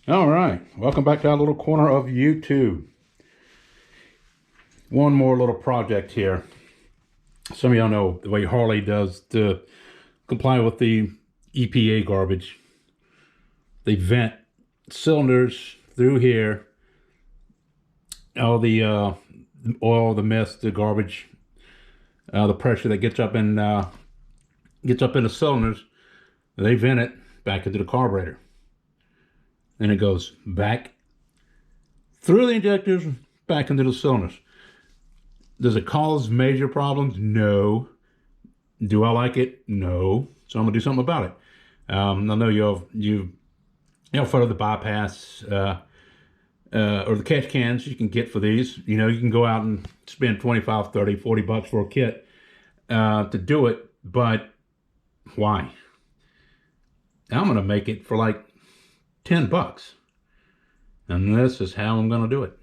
All right, welcome back to our little corner of YouTube. One more little project here. Some of y'all know the way Harley does to comply with the EPA garbage. They vent cylinders through here, all the oil, the mist, the garbage, the pressure that gets up in the cylinders. They vent it back into the carburetor. Then it goes back through the injectors, back into the cylinders. Does it cause major problems? No. Do I like it? No. So I'm gonna do something about it. I know you've for the bypass or the catch cans you can get for these. You know, you can go out and spend 25, 30, 40 bucks for a kit to do it, but why? I'm gonna make it for like 10 bucks. And this is how I'm gonna do it.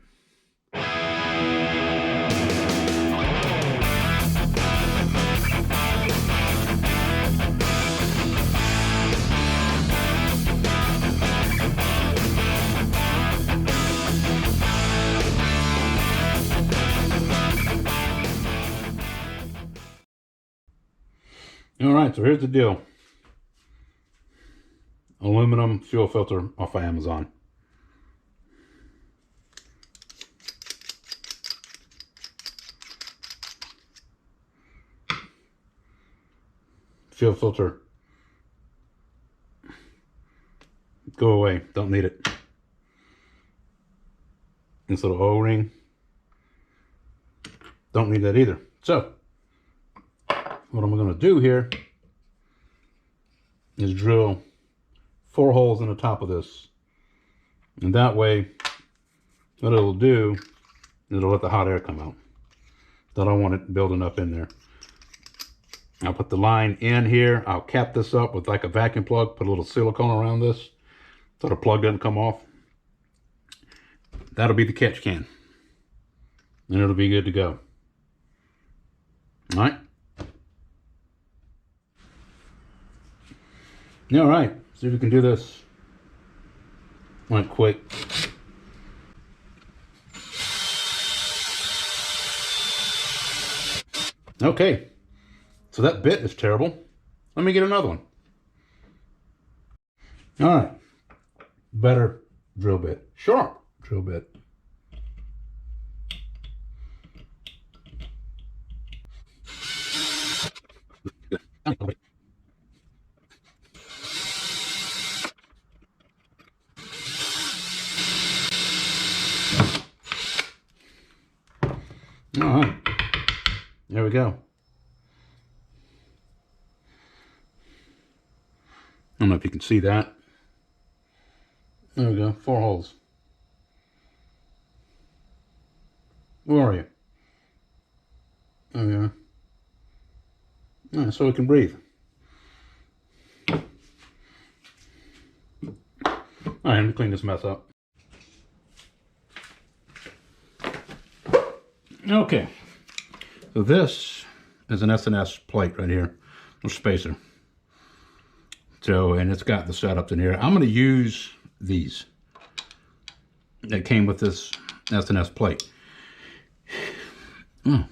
All right, so here's the deal. Aluminum fuel filter off of Amazon. Fuel filter. Go away, don't need it. This little O-ring. Don't need that either. So, what I'm gonna do here is drill 4 holes in the top of this, and that way what it'll do is it'll let the hot air come out. I don't want it building up in there. I'll put the line in here. I'll cap this up with like a vacuum plug, put a little silicone around this so the plug doesn't come off. That'll be the catch can, and it'll be good to go. All right. All right, see if we can do this like quick. Okay, so that bit is terrible. Let me get another one. All right, better drill bit, sharp drill bit. All right, there we go. I don't know if you can see that. There we go, 4 holes. Where are you? There we are. All right, so we can breathe. All right, let me clean this mess up. Okay, so this is an S&S plate right here, a spacer. So, and it's got the setups in here. I'm going to use these that came with this S&S plate. But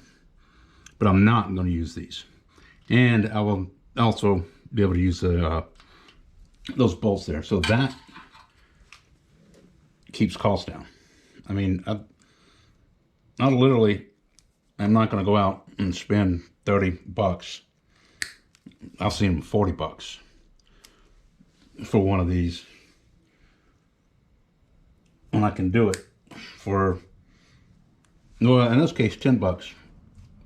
I'm not going to use these. And I will also be able to use those bolts there. So that keeps costs down. I mean, I literally, I'm not going to go out and spend 30 bucks. I'll see them 40 bucks for one of these. And I can do it for, well, in this case, 10 bucks.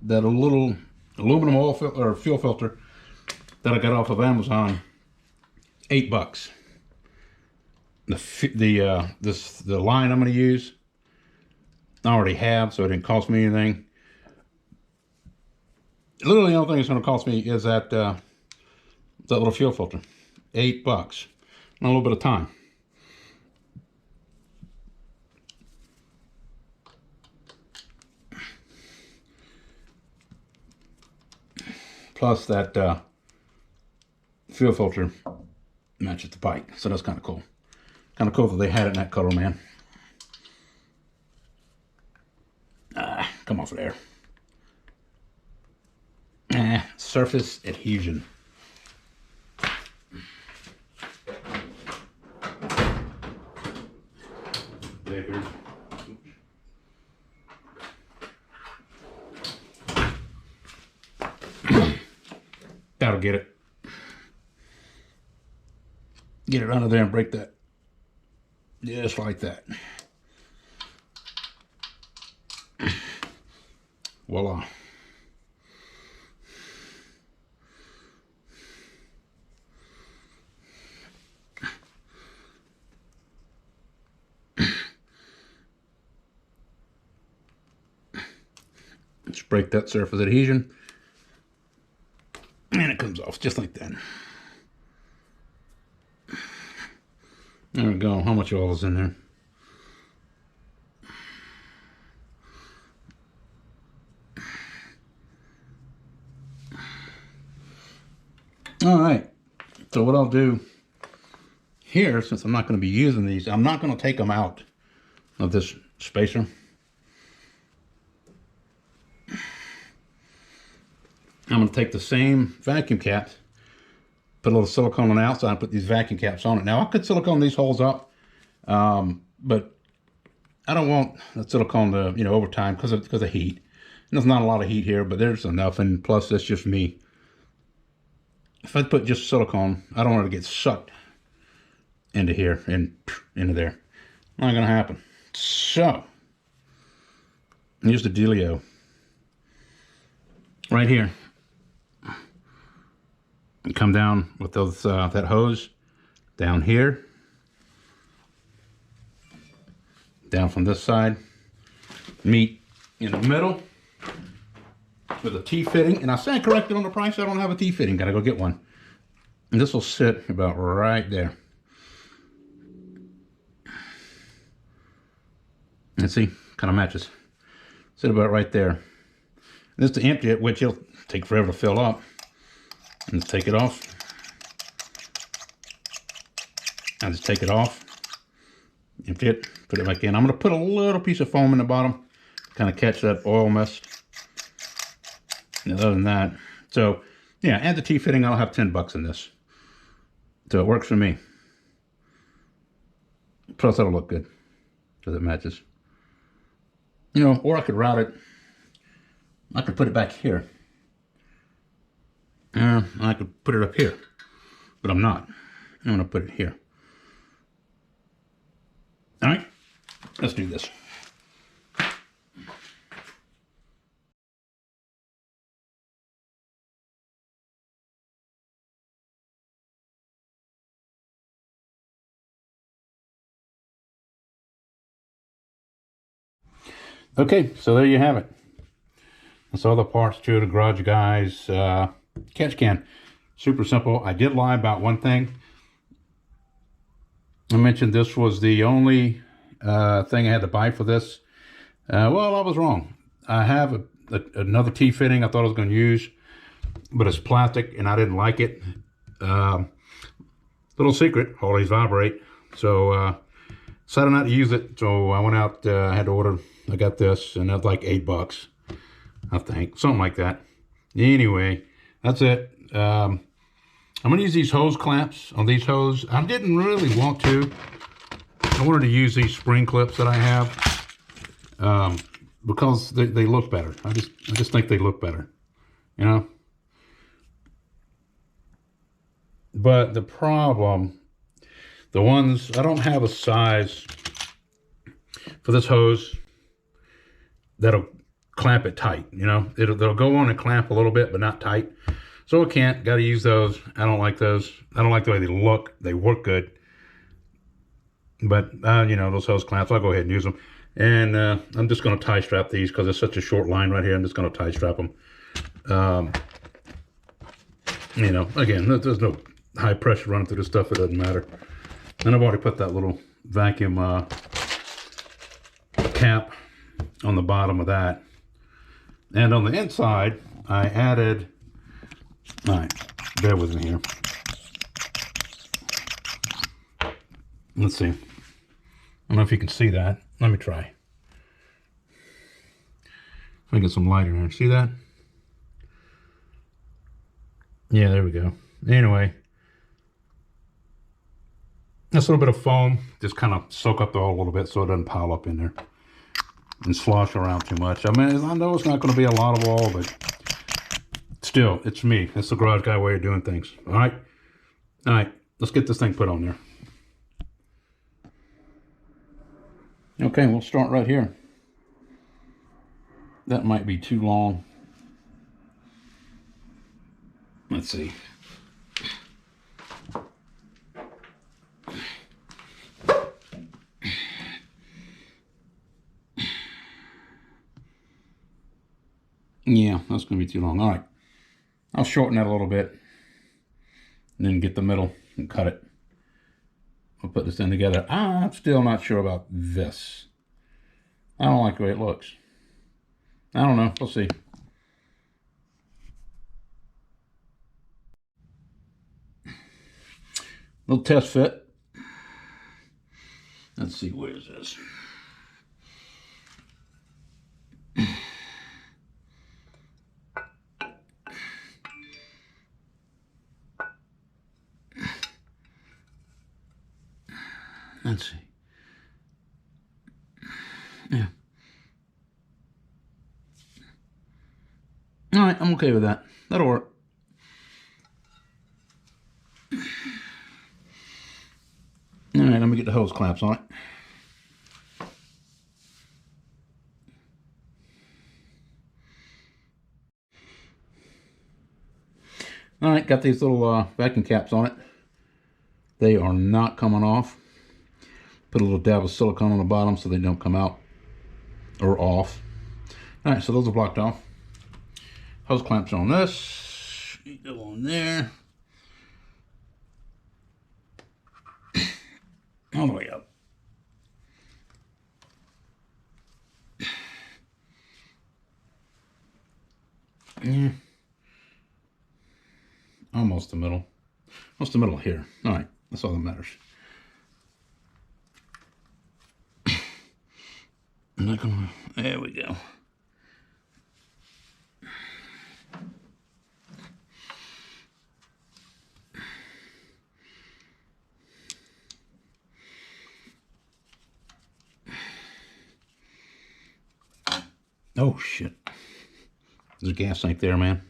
That a little aluminum oil or fuel filter that I got off of Amazon, 8 bucks. The line I'm going to use, I already have, so it didn't cost me anything. Literally, the only thing it's going to cost me is that little fuel filter, 8 bucks, and a little bit of time. Plus that fuel filter matches the bike, so that's kind of cool. Kind Kind of cool that they had it in that color, man. Come off of there. Surface adhesion. That'll get it. Get it under there and break that. Just like that. Voila. Just break that surface adhesion. And it comes off just like that. There we go. How much oil is in there? All right. So what I'll do here, since I'm not going to be using these, I'm not going to take them out of this spacer. I'm going to take the same vacuum caps, put a little silicone on the outside, put these vacuum caps on it. Now, I could silicone these holes up, but I don't want the silicone to, you know, over time because of heat. And there's not a lot of heat here, but there's enough, and plus that's just me. If I put just silicone, I don't want it to get sucked into here and into there. Not going to happen. So, here's the dealio. Right here. You come down with those that hose down here, down from this side, meet in the middle with a T-fitting. And I stand corrected on the price. I don't have a T-fitting. Gotta go get one. And this will sit about right there. And see, kind of matches. Sit about right there. And this to empty it, which it'll take forever to fill up. And just take it off. I just take it off. Empty it. Put it back in. I'm going to put a little piece of foam in the bottom. Kind of catch that oil mist. And other than that. So, yeah, add the T-fitting. I'll have 10 bucks in this. So it works for me. Plus, that'll look good. Because it matches. You know, or I could route it. I could put it back here. I could put it up here, but I'm not. I'm going to put it here. All right, let's do this. Okay, so there you have it. That's all the parts to the Garage Guys catch can. Super simple. I did lie about one thing. I mentioned this was the only thing I had to buy for this. Well, I was wrong. I have another T-fitting I thought I was going to use, but it's plastic and I didn't like it. Little secret, Harleys vibrate. So decided not to use it. So I went out, I had to order, I got this, and that's like $8, I think. Something like that. Anyway, that's it. I'm going to use these hose clamps on these hose. I didn't really want to. I wanted to use these spring clips that I have because they look better. I just think they look better, you know. But the problem, the ones, I don't have a size for this hose that'll clamp it tight, you know. They'll go on and clamp a little bit, but not tight. So I can't, got to use those. I don't like those. I don't like the way they look. They work good. But, you know, those hose clamps, I'll go ahead and use them. And I'm just going to tie strap these because it's such a short line right here. I'm just going to tie strap them. You know, again, there's no high pressure running through this stuff. It doesn't matter. And I've already put that little vacuum cap on the bottom of that. And on the inside, I added, all right, bear with me here. Let's see. don't know if you can see that. Let me try. Let me get some light in there. See that? Yeah, there we go. Anyway, this little bit of foam, just kind of soak up the oil a little bit so it doesn't pile up in there and slosh around too much. I mean, I know it's not going to be a lot of oil, but still, it's me. It's the garage guy way of doing things. All right? All right, let's get this thing put on there. Okay, we'll start right here. That might be too long. Let's see. Yeah, that's going to be too long. All right. I'll shorten that a little bit. And then get the middle and cut it. I'll put this thing together. I'm still not sure about this. I don't like the way it looks. I don't know. We'll see. Little test fit. Let's see, where is this? Let's see. Yeah. All right, I'm okay with that. That'll work. All right, let me get the hose clamps on it. All right, got these little vacuum caps on it. They are not coming off. Put a little dab of silicone on the bottom so they don't come out or off. All right, so those are blocked off. Hose clamps on this. Go on there. All the way up. Yeah. Almost the middle. Almost the middle here. All right, that's all that matters. I'm not gonna. There we go. Oh shit! There's a gas tank there, man.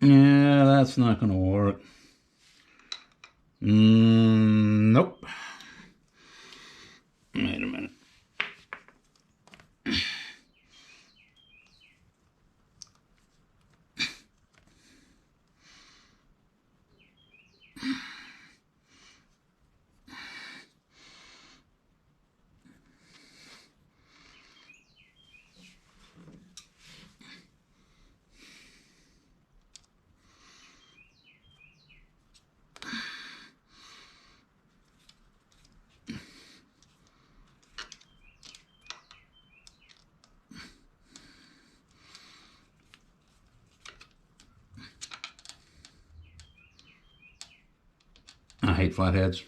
Yeah, that's not gonna work. Nope. Wait a minute. I hate flatheads.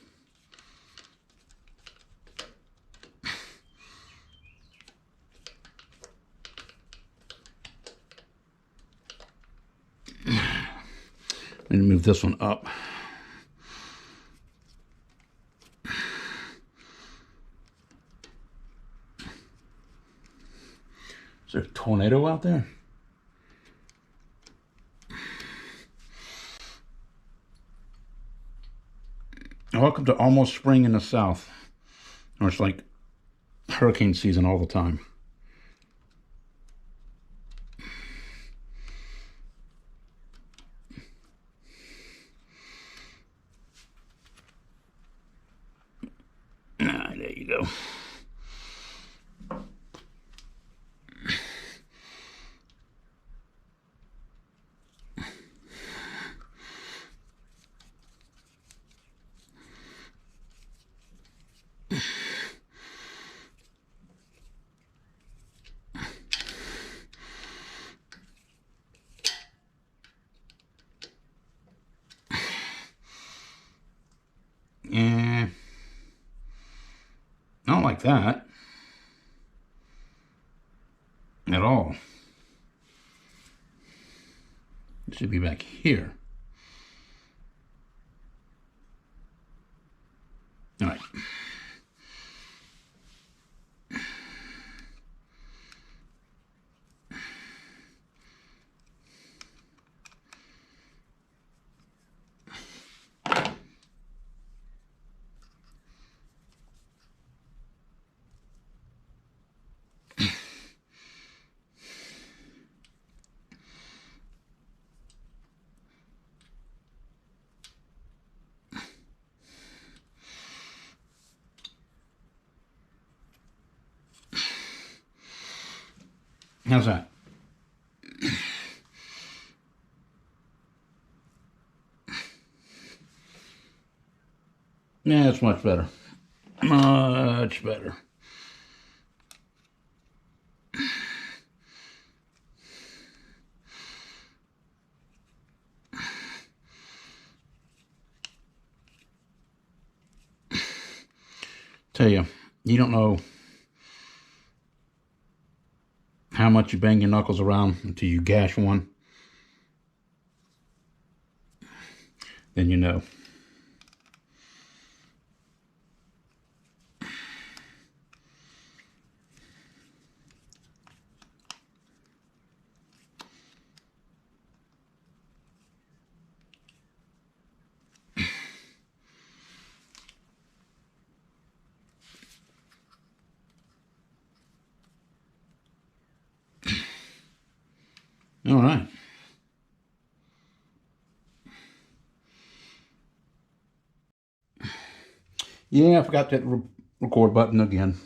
Let me move this one up. Is there a tornado out there? Welcome to almost spring in the south. Or it's like hurricane season all the time. there you go. And I don't like that at all. It should be back here. All right. How's that? Yeah, it's much better. Much better. Tell you, you don't know how much you bang your knuckles around until you gash one. Then you know. All right. Yeah, I forgot that record button again.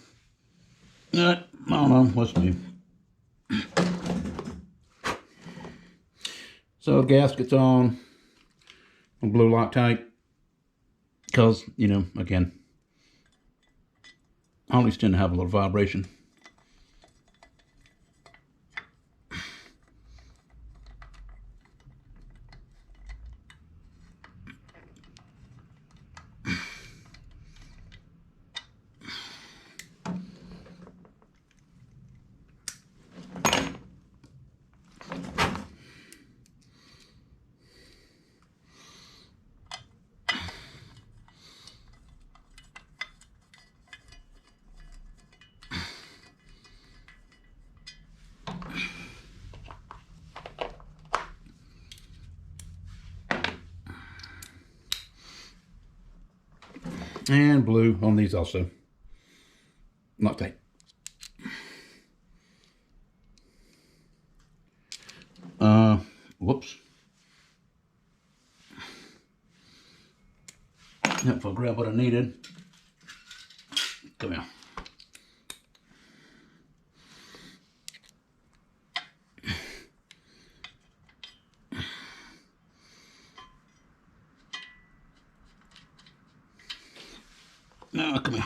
I don't know. What's me? So the gasket's on blue Loctite. Because, you know, again, Harleys tend to have a little vibration. And blue on these also. Loctite. Whoops. If I grab what I needed. Come here. No, come here.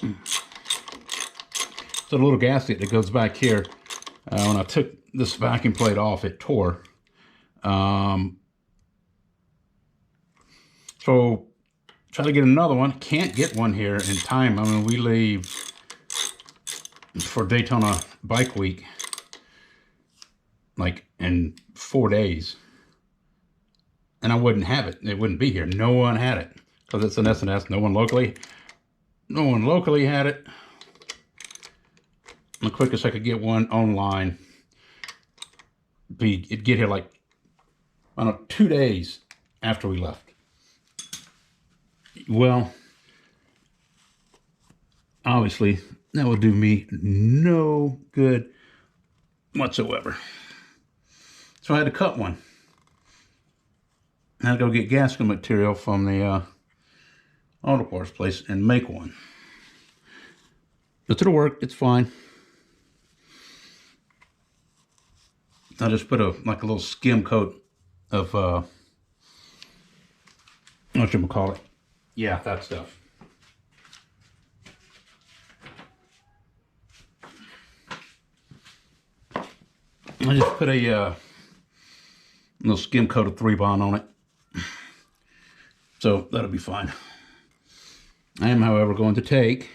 So the little gasket that goes back here, when I took this vacuum plate off, it tore. So try to get another one. Can't get one here in time. I mean, we leave for Daytona Bike Week like in 4 days. And I wouldn't have it. It wouldn't be here. No one had it. Because it's an S&S. No one locally had it. The quickest I could get one online, it'd get here like, I don't know, 2 days after we left. Well, obviously, that will do me no good whatsoever. So I had to cut one. I had to go get gasket material from the auto parts place and make one. But it'll work. It's fine. I just put a little skim coat of whatchamacallit. Yeah, that stuff. I just put a little skim coat of 3-bond on it. So that'll be fine. I am, however, going to take,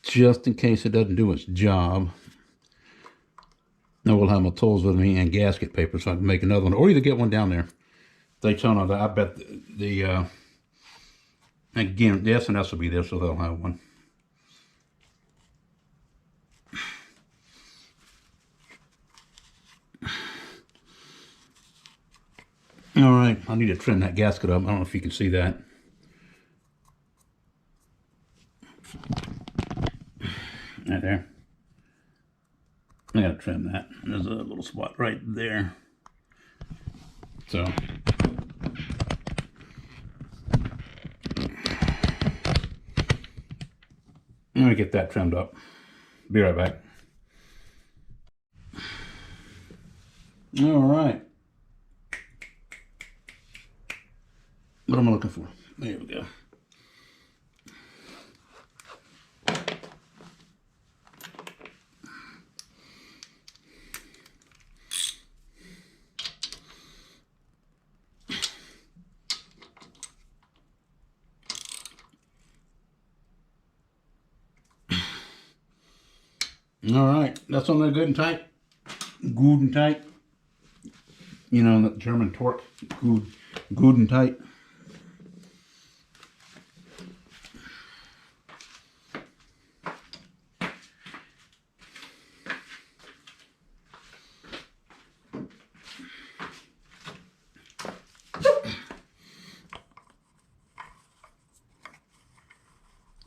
just in case it doesn't do its job, I will have my tools with me and gasket paper so I can make another one, or either get one down there. Daytona, I bet again, the S&S will be there, so they'll have one. All right, I need to trim that gasket up. I don't know if you can see that. Right there. I gotta trim that. There's a little spot right there. So I'm gonna get that trimmed up. Be right back. All right. What am I looking for? There we go. All right, that's on there good and tight. Good and tight. You know, that German torque. Good and tight.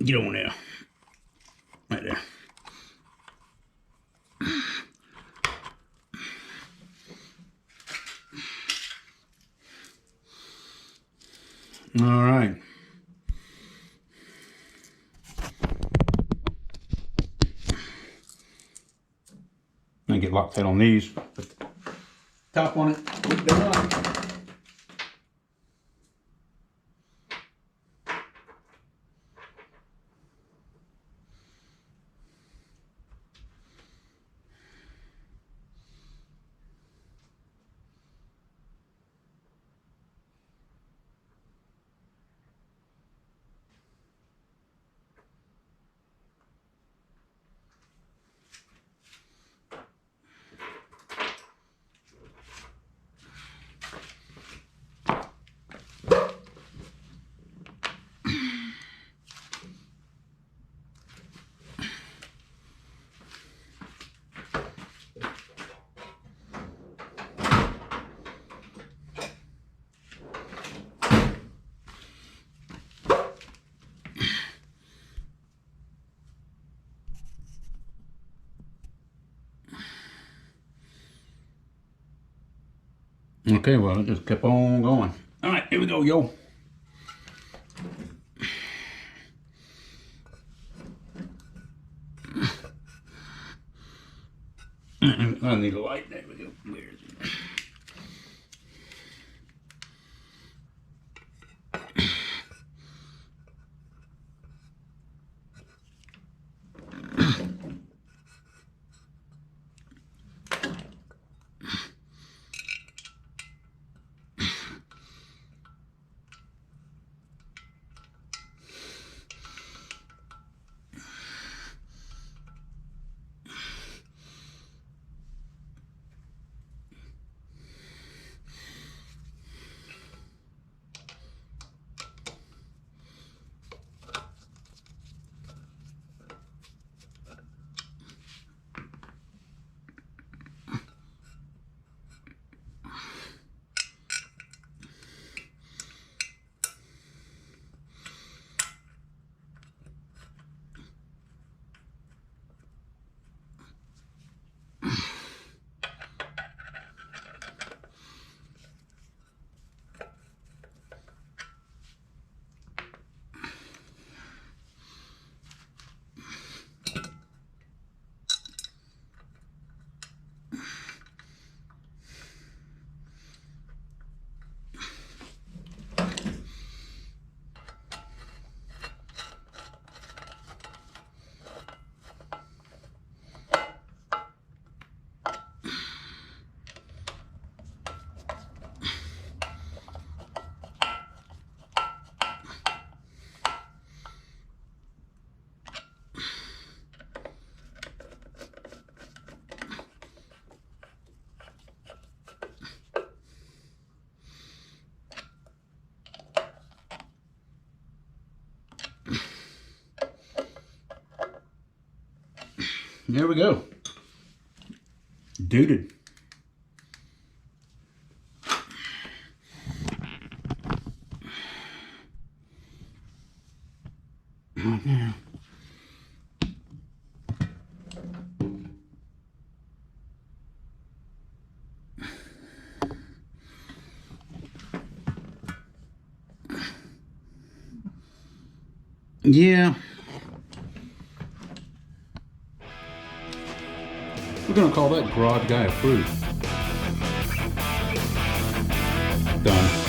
Get on there. Right there. All right. I get Loctite on these. Put the top on it. Put it on. Okay, well, it just kept on going. All right, here we go, yo. I need a light. There we go. Where is it? There we go. Duded. Right yeah. We're gonna call that garage guy approved. Done.